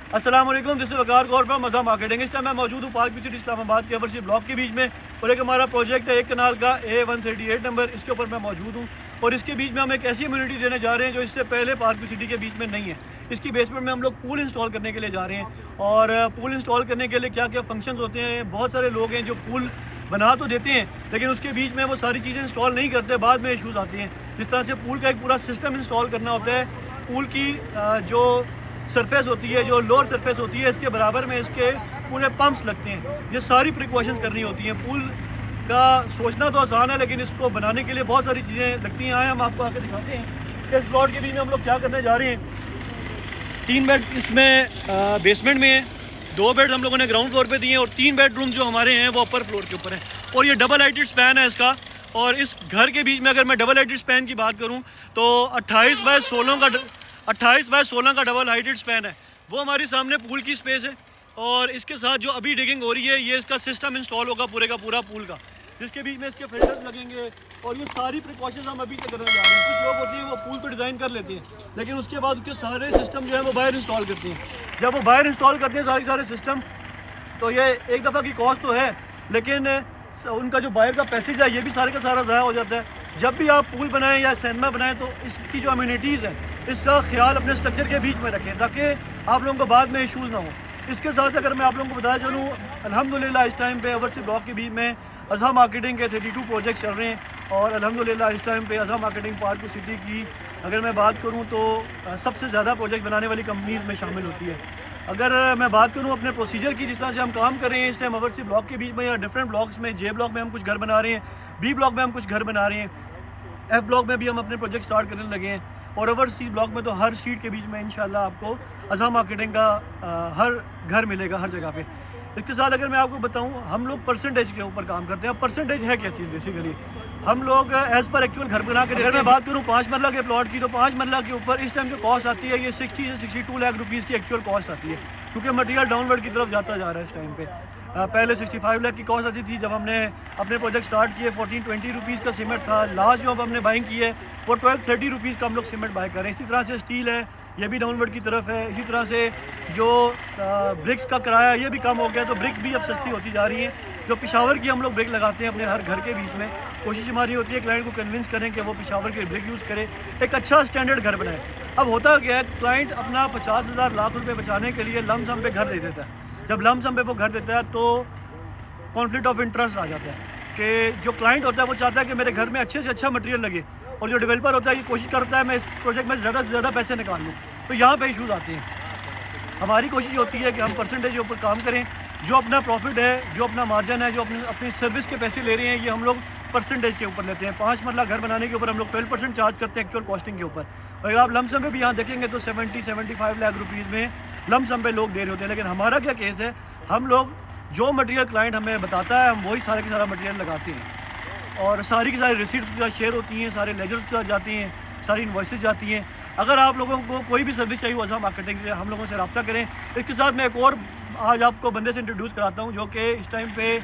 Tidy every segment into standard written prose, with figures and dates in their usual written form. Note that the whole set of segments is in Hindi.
अस्सलाम वालेकुम, this is Waqar Gaur from मज़ा मार्केटिंग। इस टाइम मैं मौजूद हूँ पार्क सिटी इस्लामाबाद के अवरसी ब्लॉक के बीच में, और एक हमारा प्रोजेक्ट है एक कनाल का A138 नंबर, इसके ऊपर मैं मौजूद हूँ। और इसके बीच में हम एक ऐसी इम्यूनिटी देने जा रहे हैं जो इससे पहले पार्क सिटी के बीच में नहीं है। इसकी बेसमेंट में हम लोग पूल इंस्टॉल करने के लिए जा रहे हैं, और पूल इंस्टॉल करने के लिए क्या क्या फंक्शंस होते हैं। बहुत सारे लोग हैं जो पूल बना तो देते हैं, लेकिन उसके बीच में वो सारी चीज़ें इंस्टॉल नहीं करते, बाद में इशूज़ आते हैं। जिस तरह से पूल का एक पूरा सिस्टम इंस्टॉल करना होता है, पूल की जो सरफेस होती है, जो लोअर सरफेस होती है, इसके बराबर में इसके पूरे पंप्स लगते हैं। ये सारी प्रिकॉशंस करनी होती हैं। पूल का सोचना तो आसान है, लेकिन इसको बनाने के लिए बहुत सारी चीज़ें लगती हैं। आए हम आपको आके दिखाते हैं कि इस प्लॉट के बीच में हम लोग क्या करने जा रहे हैं। 3 बेड इसमें बेसमेंट में है, 2 बेड हम लोगों ने ग्राउंड फ्लोर पे दिए हैं, और 3 बेडरूम जो हमारे हैं वो अपर फ्लोर के ऊपर है। और ये डबल हाइटेड स्पैन है इसका। और इस घर के बीच में अगर मैं डबल हाइटेड स्पैन की बात करूं तो 28 बाय 16 का डबल हाइटेड स्पैन है। वो हमारी सामने पूल की स्पेस है, और इसके साथ जो अभी डिगिंग हो रही है, ये इसका सिस्टम इंस्टॉल होगा पूरे का पूरा पूल का, जिसके बीच में इसके फिल्टर्स लगेंगे। और ये सारी प्रिकॉशंस हम अभी से करने जा रहे हैं। कुछ लोग होते हैं वो पूल तो डिज़ाइन कर लेते हैं, लेकिन उसके बाद उसके सारे सिस्टम जो है वो बाहर इंस्टॉल करते हैं। जब वो बाहर इंस्टॉल करते हैं सारे सिस्टम, तो ये एक दफ़ा की कॉस्ट तो है, लेकिन उनका जो बाहर का पैसेज है ये भी सारे का सारा ज़ाया हो जाता है। जब भी आप पूल बनाएं या सिनेमा बनाएं, तो इसकी जो अम्यूनिटीज़ हैं इसका ख्याल अपने स्ट्रक्चर के बीच में रखें, ताकि आप लोगों को बाद में इशूज़ ना हो। इसके साथ अगर मैं आप लोगों को बताया चलूँ, अल्हम्दुलिल्लाह इस टाइम पे ओवरसी ब्लॉक के बीच में अज़हा मार्केटिंग के 32 प्रोजेक्ट चल रहे हैं। और अल्हम्दुलिल्लाह इस टाइम पे अज़हा मार्केटिंग पार्क सिटी की अगर मैं बात करूँ तो सबसे ज़्यादा प्रोजेक्ट बनाने वाली कंपनीज़ में शामिल होती है। अगर मैं बात करूँ अपने प्रोसीजर की, जिस तरह से हम काम कर रहे हैं इस टाइम ओवरसी ब्लॉक के बीच में या डिफरेंट ब्लॉक्स में, जे ब्लॉक में हम कुछ घर बना रहे हैं, बी ब्लॉक में हम कुछ घर बना रहे हैं, एफ ब्लॉक में भी हम अपने प्रोजेक्ट स्टार्ट करने लगे हैं, और ओवरसी ब्लॉक में तो हर स्ट्रीट के बीच में इंशाल्लाह आपको अज़हा मार्केटिंग का हर घर मिलेगा हर जगह पे। इसके साथ अगर मैं आपको बताऊं, हम लोग परसेंटेज के ऊपर काम करते हैं। अब परसेंटेज है क्या चीज़? बेसिकली हम लोग एज़ पर एक्चुअल घर बना के, अगर मैं बात करूं 5 मरला के प्लॉट की, तो 5 मरला के ऊपर इस टाइम जो कॉस्ट आती है ये 60 से 62 लाख रुपीज़ की एक्चुअल कॉस्ट आती है, क्योंकि मटेरियल डाउनवर्ड की तरफ जाता जा रहा है इस टाइम पे। पहले 65 लाख की कॉस्ट आती थी जब हमने अपने प्रोजेक्ट स्टार्ट किए। 14-20 रुपीज़ का सीमेंट था। लास्ट जो अब हमने बाइंग की है वो 12-30 रुपीज़ का हम लोग सीमेंट बाय कर रहे हैं। इसी तरह से स्टील है, ये भी डाउनवर्ड की तरफ है। इसी तरह से जो ब्रिक्स का किराया ये भी कम हो गया, तो ब्रिक्स भी अब सस्ती होती जा रही हैं। जो पिशावर की हम लोग ब्रिक लगाते हैं अपने हर घर के बीच में, कोशिश हमारी होती है क्लाइंट को कन्विंस करें कि वो पिशावर के ब्रिक यूज़ करे, एक अच्छा स्टैंडर्ड घर बनाए। अब होता क्या है, क्लाइंट अपना 50,000 लाख रुपये बचाने के लिए लमसम पे घर दे देता है। जब लमसम पे वो घर देता है तो कॉन्फ्लिक्ट ऑफ इंटरेस्ट आ जाता है कि जो क्लाइंट होता है वो चाहता है कि मेरे घर में अच्छे से अच्छा मटेरियल लगे, और जो डेवलपर होता है ये कोशिश करता है मैं इस प्रोजेक्ट में ज़्यादा से ज़्यादा पैसे निकाल लूँ। तो यहाँ पे इशूज़ आते हैं। हमारी कोशिश होती है कि हम परसेंटेज के ऊपर काम करें। जो अपना प्रॉफिट है, जो अपना मार्जिन है, जो अपनी सर्विस के पैसे ले रहे हैं, ये हम लोग परसेंटेज के ऊपर लेते हैं। 5 मरला घर बनाने के ऊपर हम लोग 12% चार्ज करते हैं एक्चुअल कॉस्टिंग के ऊपर। अगर आप लमसम पे भी यहाँ देखेंगे तो 70-75 लाख रुपीज़ में लमसम पे लोग दे रहे होते हैं। लेकिन हमारा क्या केस है, हम लोग जो मटेरियल क्लाइंट हमें बताता है हम वही सारा की सारा मटेरियल लगाते हैं, और सारी की सारी रिसीट्स के साथ शेयर होती हैं, सारे लेजर्स के साथ जाती हैं, सारी इन्वॉइसेस जाती हैं। अगर आप लोगों को कोई भी सर्विस चाहिए अज़हा मार्केटिंग से, हम लोगों से रब्ता करें। इसके साथ मैं एक और आज आपको बंदे से इंट्रोड्यूस कराता हूँ, जो कि इस टाइम पे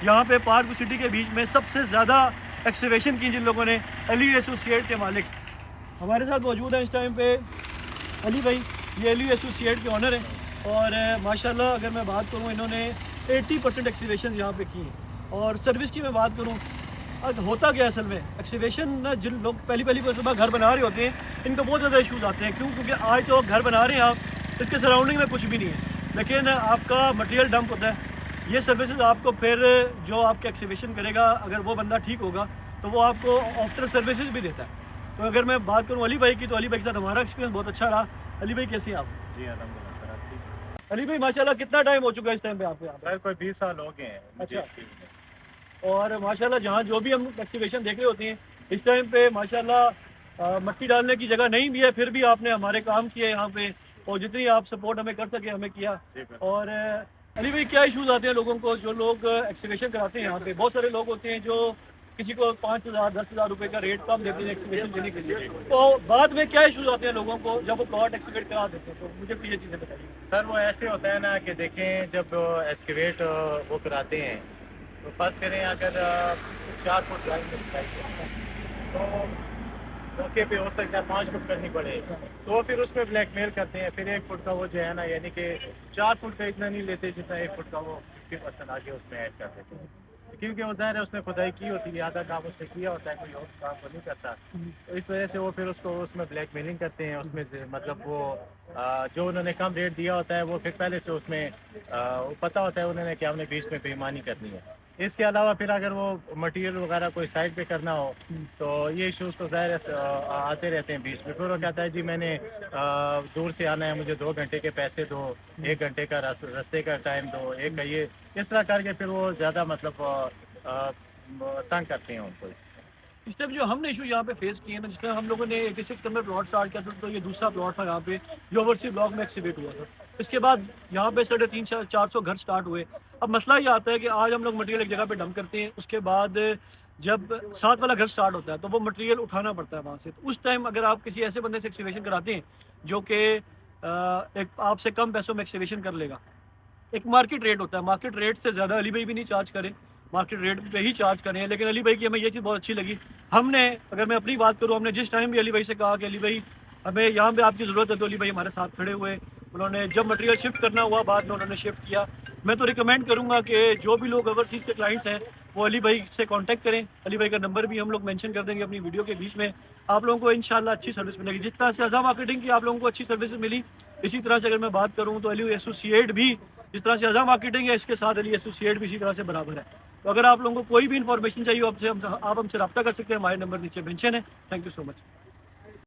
यहाँ पे पार्क सिटी के बीच में सबसे ज़्यादा एक्सीवेशन की जिन लोगों ने, अली एसोसिएट के मालिक हमारे साथ मौजूद हैं इस टाइम पे। अली भाई ये अली एसोसिएट के ऑनर हैं, और माशाल्लाह अगर मैं बात करूँ इन्होंने 80% एक्सीवेशन यहाँ पे की हैं। और सर्विस की मैं बात करूँ, अब होता क्या असल में एक्सीवेशन ना, जिन लोग पहली सुबह घर बना रहे होते हैं इनको बहुत ज़्यादा इशूज़ आते हैं। क्यों? क्योंकि आज तो घर बना रहे हैं आप, इसके सराउंडिंग में कुछ भी नहीं है, लेकिन आपका मटेरियल डंप होता है। ये सर्विसेज आपको फिर जो आपके एक्सीवेशन करेगा, अगर वो बंदा ठीक होगा तो वो आपको आफ्टर सर्विसेज भी देता है। तो अगर मैं बात करूँ अली भाई की, तो अली भाई के साथ हमारा एक्सपीरियंस बहुत अच्छा रहा। अली भाई कैसे हैं आप? जी अल्हम्दुलिल्लाह सर, आप ठीक? अली भाई माशाल्लाह कितना टाइम हो चुका है इस टाइम पे आपको यहाँ पे? सर कोई 20 साल हो गए हैं मुझे अच्छा। इस फील्ड में। और माशाल्लाह जहाँ जो भी हम एक्सीवेशन देख रहे होते हैं इस टाइम पे माशाल्लाह मट्टी डालने की जगह नहीं भी है, फिर भी आपने हमारे काम किए यहाँ पे, और जितनी आप सपोर्ट हमें कर सके हमें किया। और अली भाई क्या इश्यूज आते हैं लोगों को, जो लोग एक्सीवेशन कराते हैं यहाँ पे? बहुत सारे लोग होते हैं जो किसी को 5,000-10,000 रुपए का रेट कम देते हैं एक्सीवेशन देने के लिए, तो बाद में क्या इश्यूज आते हैं लोगों को जब वो प्लॉट एक्सीवेट करा देते हैं? तो मुझे भी ये चीज़ें बताइए सर वो ऐसे होता है ना कि देखें, जब एक्सकेवेट वो कराते हैं तो फर्स्ट करें अगर 4 फुट ड्राइंग में चाहिए तो मौके पे हो सकता है 5 फुट करनी पड़े, तो फिर उसमें ब्लैकमेल करते हैं। फिर 1 फुट का वो जो है ना, यानी कि 4 फुट का इतना नहीं लेते जितना 1 फुट का, वो 50% आगे उसमें ऐड कर देते हैं। क्योंकि वो ज़ाहिर है उसने खुदाई की होती है, आधा काम उसने किया होता है, कोई और काम वो नहीं करता। तो इस वजह से वो फिर उसको उसमें ब्लैकमेलिंग करते हैं। उसमें से मतलब वो जो उन्होंने कम रेट दिया होता है, वो फिर पहले से उसमें वो पता होता है उन्होंने कि हमने बीच में बेईमानी करनी है। इसके अलावा फिर अगर वो मटेरियल वगैरह कोई साइड पे करना हो, तो ये इश्यूज तो ज़ाहिर है आते रहते हैं बीच में। फिर वो कहता है जी मैंने दूर से आना है, मुझे 2 घंटे के पैसे दो, 1 घंटे का रास्ते का टाइम दो, एक का ये, इस तरह करके फिर वो ज़्यादा मतलब तंग करते हैं उनको। इस टाइम जो हमने इशू यहाँ पे फेस किए ना, जिस तरह हम लोगों ने 86 नंबर प्लॉट स्टार्ट किया था, तो ये दूसरा प्लॉट था यहाँ पे जो ओवरसी ब्लॉक में एक्सीवेट हुआ था। इसके बाद यहाँ पे 350-400 घर स्टार्ट हुए। अब मसला ये आता है कि आज हम लोग मटेरियल एक जगह पे डंप करते हैं, उसके बाद जब 7 वाला घर स्टार्ट होता है तो वो मटेरियल उठाना पड़ता है वहाँ से। तो उस टाइम अगर आप किसी ऐसे बंदे से एक्सीवेशन कराते हैं जो कि एक आपसे कम पैसों में एक्सीवेशन कर लेगा, एक मार्केट रेट होता है, मार्केट रेट से ज़्यादा अली भाई भी नहीं चार्ज करें, मार्केट रेट पे ही चार्ज करें। लेकिन अली भाई की हमें ये चीज़ बहुत अच्छी लगी। हमने, अगर मैं अपनी बात करूँ, हमने जिस टाइम भी अली भाई से कहा कि अली भाई हमें यहाँ पे आपकी ज़रूरत है, तो अली भाई हमारे साथ खड़े हुए। उन्होंने जब मटेरियल शिफ्ट करना हुआ बाद में उन्होंने शिफ्ट किया। मैं तो रिकमेंड करूँगा कि जो भी लोग ओवरसीज़ के क्लाइंट्स हैं वो अली भाई से कांटेक्ट करें। अली भाई का नंबर भी हम लोग मेंशन कर देंगे अपनी वीडियो के बीच में। आप लोगों को इंशाल्लाह अच्छी सर्विस मिलेगी। जिस तरह से अज़ा मार्केटिंग की आप लोगों को अच्छी सर्विस मिली, इसी तरह से अगर मैं बात करूँ तो अली एसोसिएट भी, जिस तरह से अज़ा मार्केटिंग है, इसके साथ अली एसोसिएट भी इसी तरह से बराबर है। तो अगर आप लोगों को कोई भी इन्फॉर्मेशन चाहिए, आप हमसे रब्ता कर सकते हैं। हमारे नंबर नीचे मेंशन है। Thank you so much.